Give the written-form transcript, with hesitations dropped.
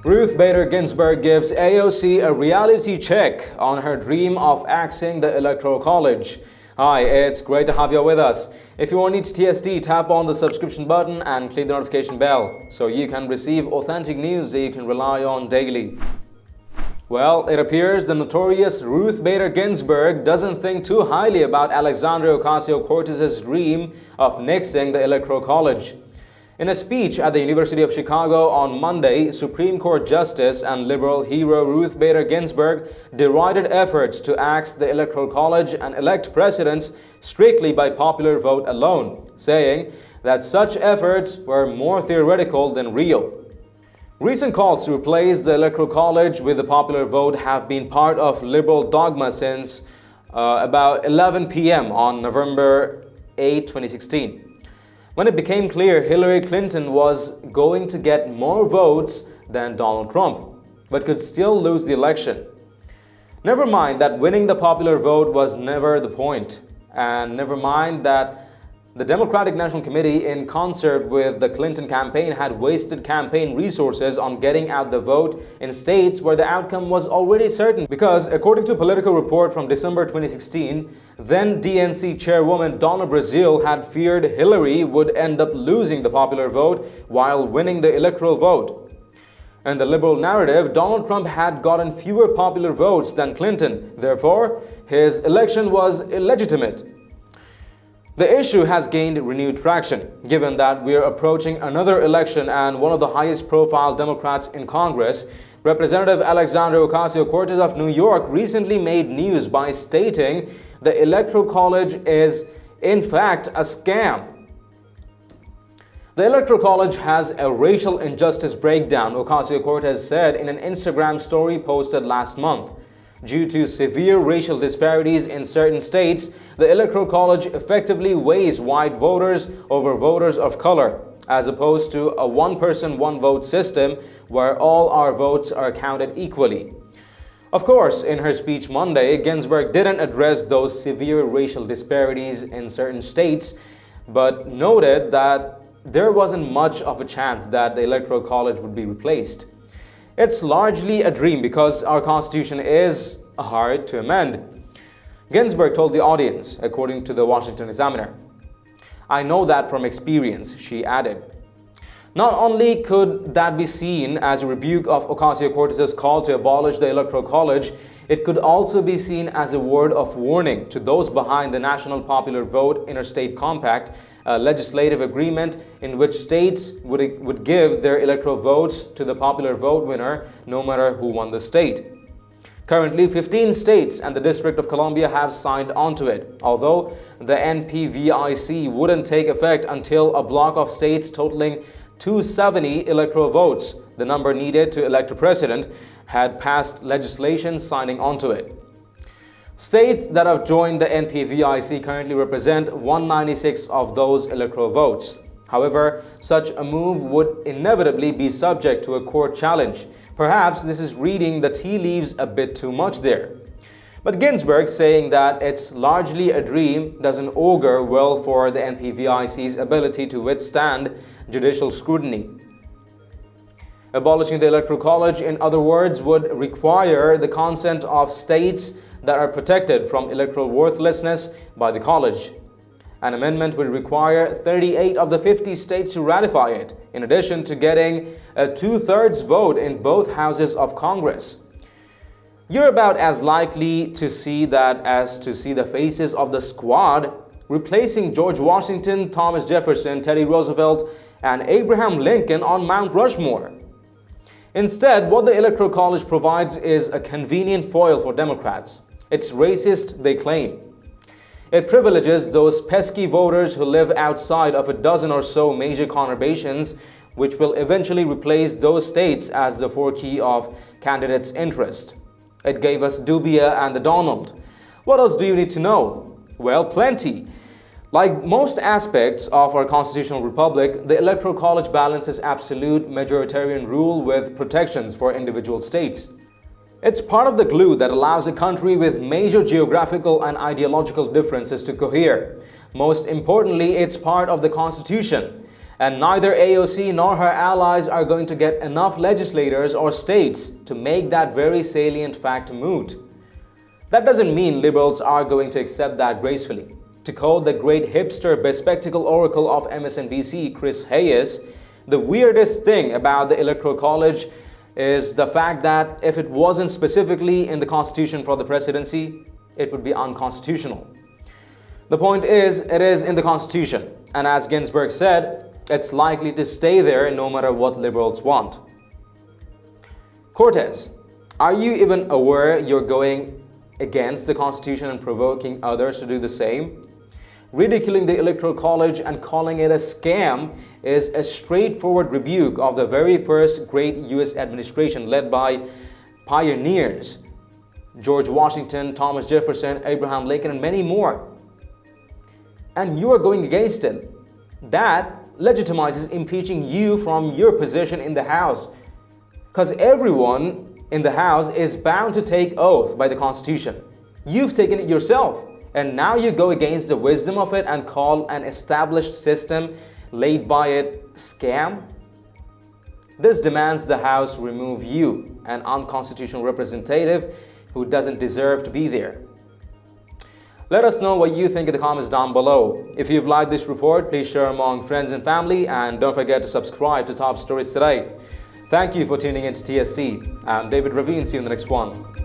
Ruth Bader Ginsburg gives AOC a reality check on her dream of axing the Electoral College. Hi, it's great to have you with us. If you want to TST, tap on the subscription button and click the notification bell so you can receive authentic news that you can rely on daily. Well, it appears the notorious Ruth Bader Ginsburg doesn't think too highly about Alexandria Ocasio-Cortez's dream of nixing the Electoral College. In a speech at the University of Chicago on Monday, Supreme Court Justice and liberal hero Ruth Bader Ginsburg derided efforts to axe the Electoral College and elect presidents strictly by popular vote alone, saying that such efforts were more theoretical than real. Recent calls to replace the Electoral College with the popular vote have been part of liberal dogma since about 11 p.m. on November 8, 2016. When it became clear Hillary Clinton was going to get more votes than Donald Trump, but could still lose the election. Never mind that winning the popular vote was never the point, and never mind that the Democratic National Committee, in concert with the Clinton campaign, had wasted campaign resources on getting out the vote in states where the outcome was already certain. Because, according to a Politico report from December 2016, then DNC chairwoman Donna Brazile had feared Hillary would end up losing the popular vote while winning the electoral vote. In the liberal narrative, Donald Trump had gotten fewer popular votes than Clinton. Therefore, his election was illegitimate. The issue has gained renewed traction, given that we are approaching another election and one of the highest profile Democrats in Congress, Representative Alexandria Ocasio-Cortez of New York, recently made news by stating the Electoral College is, in fact, a scam. The Electoral College has a racial injustice breakdown, Ocasio-Cortez said in an Instagram story posted last month. Due to severe racial disparities in certain states, the Electoral College effectively weighs white voters over voters of color, as opposed to a one-person, one-vote system where all our votes are counted equally. Of course, in her speech Monday, Ginsburg didn't address those severe racial disparities in certain states, but noted that there wasn't much of a chance that the Electoral College would be replaced. It's largely a dream because our Constitution is hard to amend. Ginsburg told the audience, according to the Washington Examiner. "I know that from experience," she added. Not only could that be seen as a rebuke of Ocasio-Cortez's call to abolish the Electoral College, it could also be seen as a word of warning to those behind the National Popular Vote Interstate Compact, a legislative agreement in which states would give their electoral votes to the popular vote winner no matter who won the state. Currently, 15 states and the District of Columbia have signed onto it, although the NPVIC wouldn't take effect until a block of states totaling 270 electoral votes, the number needed to elect a president, had passed legislation signing onto it. States that have joined the NPVIC currently represent 196 of those electoral votes. However, such a move would inevitably be subject to a court challenge. Perhaps this is reading the tea leaves a bit too much there. But Ginsburg saying that it's largely a dream doesn't augur well for the NPVIC's ability to withstand judicial scrutiny. Abolishing the Electoral College, in other words, would require the consent of states that are protected from electoral worthlessness by the college. An amendment would require 38 of the 50 states to ratify it, in addition to getting a 2/3 vote in both houses of Congress. You're about as likely to see that as to see the faces of the squad replacing George Washington, Thomas Jefferson, Teddy Roosevelt, and Abraham Lincoln on Mount Rushmore. Instead, what the Electoral College provides is a convenient foil for Democrats. It's racist, they claim. It privileges those pesky voters who live outside of a dozen or so major conurbations, which will eventually replace those states as the forkey of candidates' interest. It gave us Dubia and the Donald. What else do you need to know? Well, plenty. Like most aspects of our constitutional republic, the Electoral College balances absolute majoritarian rule with protections for individual states. It's part of the glue that allows a country with major geographical and ideological differences to cohere. Most importantly, it's part of the Constitution. And neither AOC nor her allies are going to get enough legislators or states to make that very salient fact moot. That doesn't mean liberals are going to accept that gracefully. To quote the great hipster bespectacled oracle of MSNBC, Chris Hayes, the weirdest thing about the Electoral College is the fact that if it wasn't specifically in the Constitution for the presidency, it would be unconstitutional. The point is, it is in the Constitution, and as Ginsburg said, it's likely to stay there no matter what liberals want. Cortez, are you even aware you're going against the Constitution and provoking others to do the same? Ridiculing the Electoral College and calling it a scam is a straightforward rebuke of the very first great US administration led by pioneers: George Washington, Thomas Jefferson, Abraham Lincoln, and many more. And you are going against it. That legitimizes impeaching you from your position in the House, because everyone in the House is bound to take oath by the Constitution. You've taken it yourself, and now you go against the wisdom of it and call an established system laid by it scam? This demands the House remove you, an unconstitutional representative who doesn't deserve to be there. Let us know what you think in the comments down below. If you've liked this report, please share among friends and family, and don't forget to subscribe to Top Stories Today. Thank you for tuning in to TST. I'm David Ravine. See you in the next one.